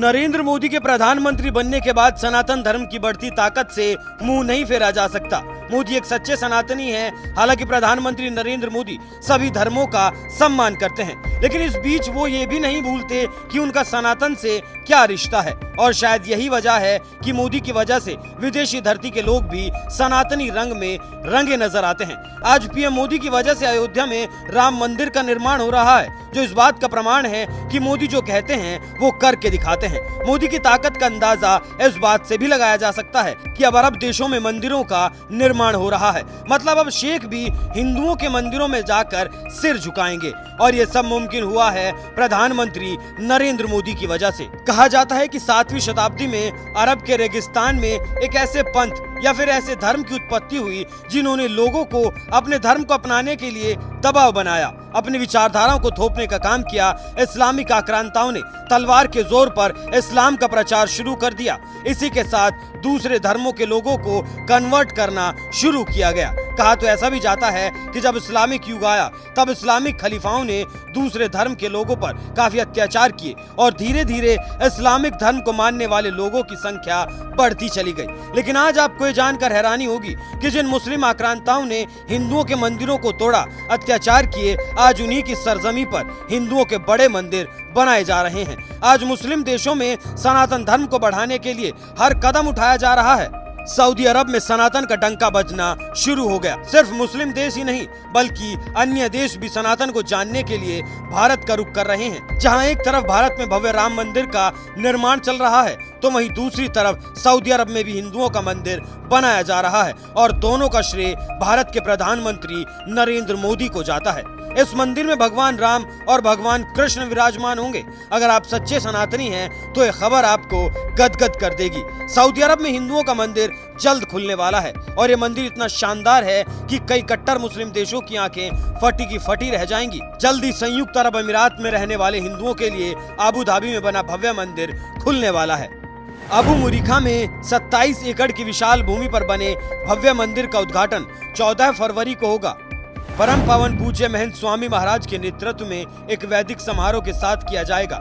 नरेंद्र मोदी के प्रधानमंत्री बनने के बाद सनातन धर्म की बढ़ती ताकत से मुंह नहीं फेरा जा सकता। मोदी एक सच्चे सनातनी हैं। हालांकि प्रधानमंत्री नरेंद्र मोदी सभी धर्मों का सम्मान करते हैं, लेकिन इस बीच वो ये भी नहीं भूलते कि उनका सनातन से क्या रिश्ता है। और शायद यही वजह है कि मोदी की वजह से विदेशी धरती के लोग भी सनातनी रंग में रंगे नजर आते हैं। आज पीएम मोदी की वजह से अयोध्या में राम मंदिर का निर्माण हो रहा है, जो इस बात का प्रमाण है कि मोदी जो कहते हैं वो करके दिखाते हैं। मोदी की ताकत का अंदाजा इस बात से भी लगाया जा सकता है कि अब अरब देशों में मंदिरों का निर्माण हो रहा है। मतलब अब शेख भी हिंदुओं के मंदिरों में जाकर सिर झुकाएंगे, और ये सब मुमकिन हुआ है प्रधानमंत्री नरेंद्र मोदी की वजह से। कहा जाता है कि 7वीं शताब्दी में अरब के रेगिस्तान में एक ऐसे पंथ या फिर ऐसे धर्म की उत्पत्ति हुई जिन्होंने लोगों को अपने धर्म को अपनाने के लिए दबाव बनाया, अपनी विचारधाराओं को थोपने का काम किया। इस्लामिक आक्रांताओं ने तलवार के जोर पर इस्लाम का प्रचार शुरू कर दिया। इसी के साथ दूसरे धर्मों के लोगों को कन्वर्ट करना शुरू किया गया। कहा तो ऐसा भी जाता है कि जब इस्लामिक युग आया तब इस्लामिक खलीफाओं ने दूसरे धर्म के लोगों पर काफी अत्याचार किए, और धीरे धीरे इस्लामिक धर्म को मानने वाले लोगों की संख्या बढ़ती चली गई। लेकिन आज आपको ये जानकर हैरानी होगी कि जिन मुस्लिम आक्रांताओं ने हिंदुओं के मंदिरों को तोड़ा, अत्याचार किए, आज उन्हीं की सरजमी पर हिंदुओं के बड़े मंदिर बनाए जा रहे हैं। आज मुस्लिम देशों में सनातन धर्म को बढ़ाने के लिए हर कदम उठाया जा रहा है। सऊदी अरब में सनातन का डंका बजना शुरू हो गया। सिर्फ मुस्लिम देश ही नहीं बल्कि अन्य देश भी सनातन को जानने के लिए भारत का रुख कर रहे हैं। जहां एक तरफ भारत में भव्य राम मंदिर का निर्माण चल रहा है, तो वहीं दूसरी तरफ सऊदी अरब में भी हिंदुओं का मंदिर बनाया जा रहा है, और दोनों का श्रेय भारत के प्रधानमंत्री नरेंद्र मोदी को जाता है। इस मंदिर में भगवान राम और भगवान कृष्ण विराजमान होंगे। अगर आप सच्चे सनातनी हैं तो यह खबर आपको गदगद कर देगी। सऊदी अरब में हिंदुओं का मंदिर जल्द खुलने वाला है, और ये मंदिर इतना शानदार है कि कई कट्टर मुस्लिम देशों की आंखें फटी की फटी रह जाएंगी। जल्दी संयुक्त अरब अमीरात में रहने वाले हिंदुओं के लिए अबू धाबी में बना भव्य मंदिर खुलने वाला है। अबू मुरीखा में 27 एकड़ की विशाल भूमि पर बने भव्य मंदिर का उद्घाटन 14 फरवरी को होगा। परम पावन पूज्य महंत स्वामी महाराज के नेतृत्व में एक वैदिक समारोह के साथ किया जाएगा।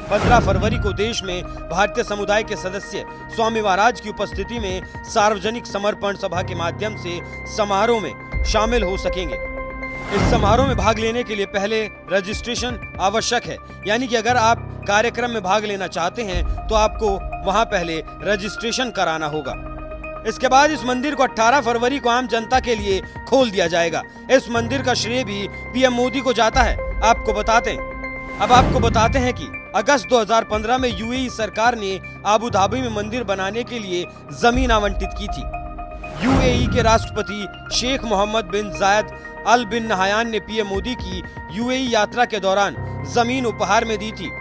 15 फरवरी को देश में भारतीय समुदाय के सदस्य स्वामी महाराज की उपस्थिति में सार्वजनिक समर्पण सभा के माध्यम से समारोह में शामिल हो सकेंगे। इस समारोह में भाग लेने के लिए पहले रजिस्ट्रेशन आवश्यक है, यानी कि अगर आप कार्यक्रम में भाग लेना चाहते हैं तो आपको वहां पहले रजिस्ट्रेशन कराना होगा। इसके बाद इस मंदिर को 18 फरवरी को आम जनता के लिए खोल दिया जाएगा। इस मंदिर का श्रेय भी पीएम मोदी को जाता है। आपको बताते हैं कि अगस्त 2015 में यूएई सरकार ने अबू धाबी में मंदिर बनाने के लिए जमीन आवंटित की थी। यूएई के राष्ट्रपति शेख मोहम्मद बिन जायद अल बिन नहायान ने पीएम मोदी की यूएई यात्रा के दौरान जमीन उपहार में दी थी।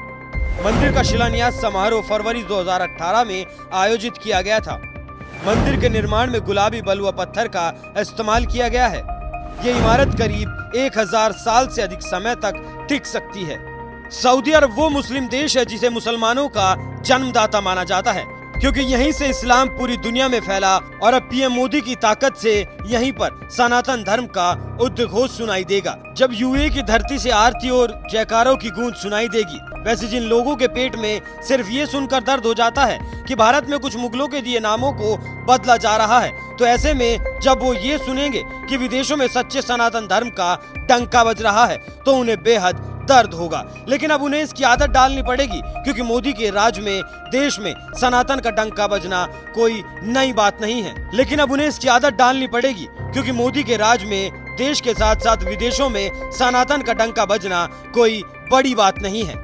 मंदिर का शिलान्यास समारोह फरवरी 2018 में आयोजित किया गया था। मंदिर के निर्माण में गुलाबी बलुआ पत्थर का इस्तेमाल किया गया है। ये इमारत करीब 1000 साल से अधिक समय तक टिक सकती है। सऊदी अरब वो मुस्लिम देश है जिसे मुसलमानों का जन्मदाता माना जाता है, क्योंकि यहीं से इस्लाम पूरी दुनिया में फैला, और अब पीएम मोदी की ताकत से यहीं पर सनातन धर्म का उद्घोष सुनाई देगा। जब यूएई की धरती से आरती और जयकारों की गूंज सुनाई देगी, वैसे जिन लोगों के पेट में सिर्फ ये सुनकर दर्द हो जाता है कि भारत में कुछ मुगलों के दिए नामों को बदला जा रहा है, तो ऐसे में जब वो ये सुनेंगे कि विदेशों में सच्चे सनातन धर्म का डंका बज रहा है, तो उन्हें बेहद दर्द होगा। लेकिन अब उन्हें इसकी आदत डालनी पड़ेगी, क्योंकि मोदी के राज में देश में सनातन का डंका बजना कोई नई बात नहीं है। लेकिन अब उन्हें इसकी आदत डालनी पड़ेगी, क्योंकि मोदी के राज में देश के साथ साथ विदेशों में सनातन का डंका बजना कोई बड़ी बात नहीं है।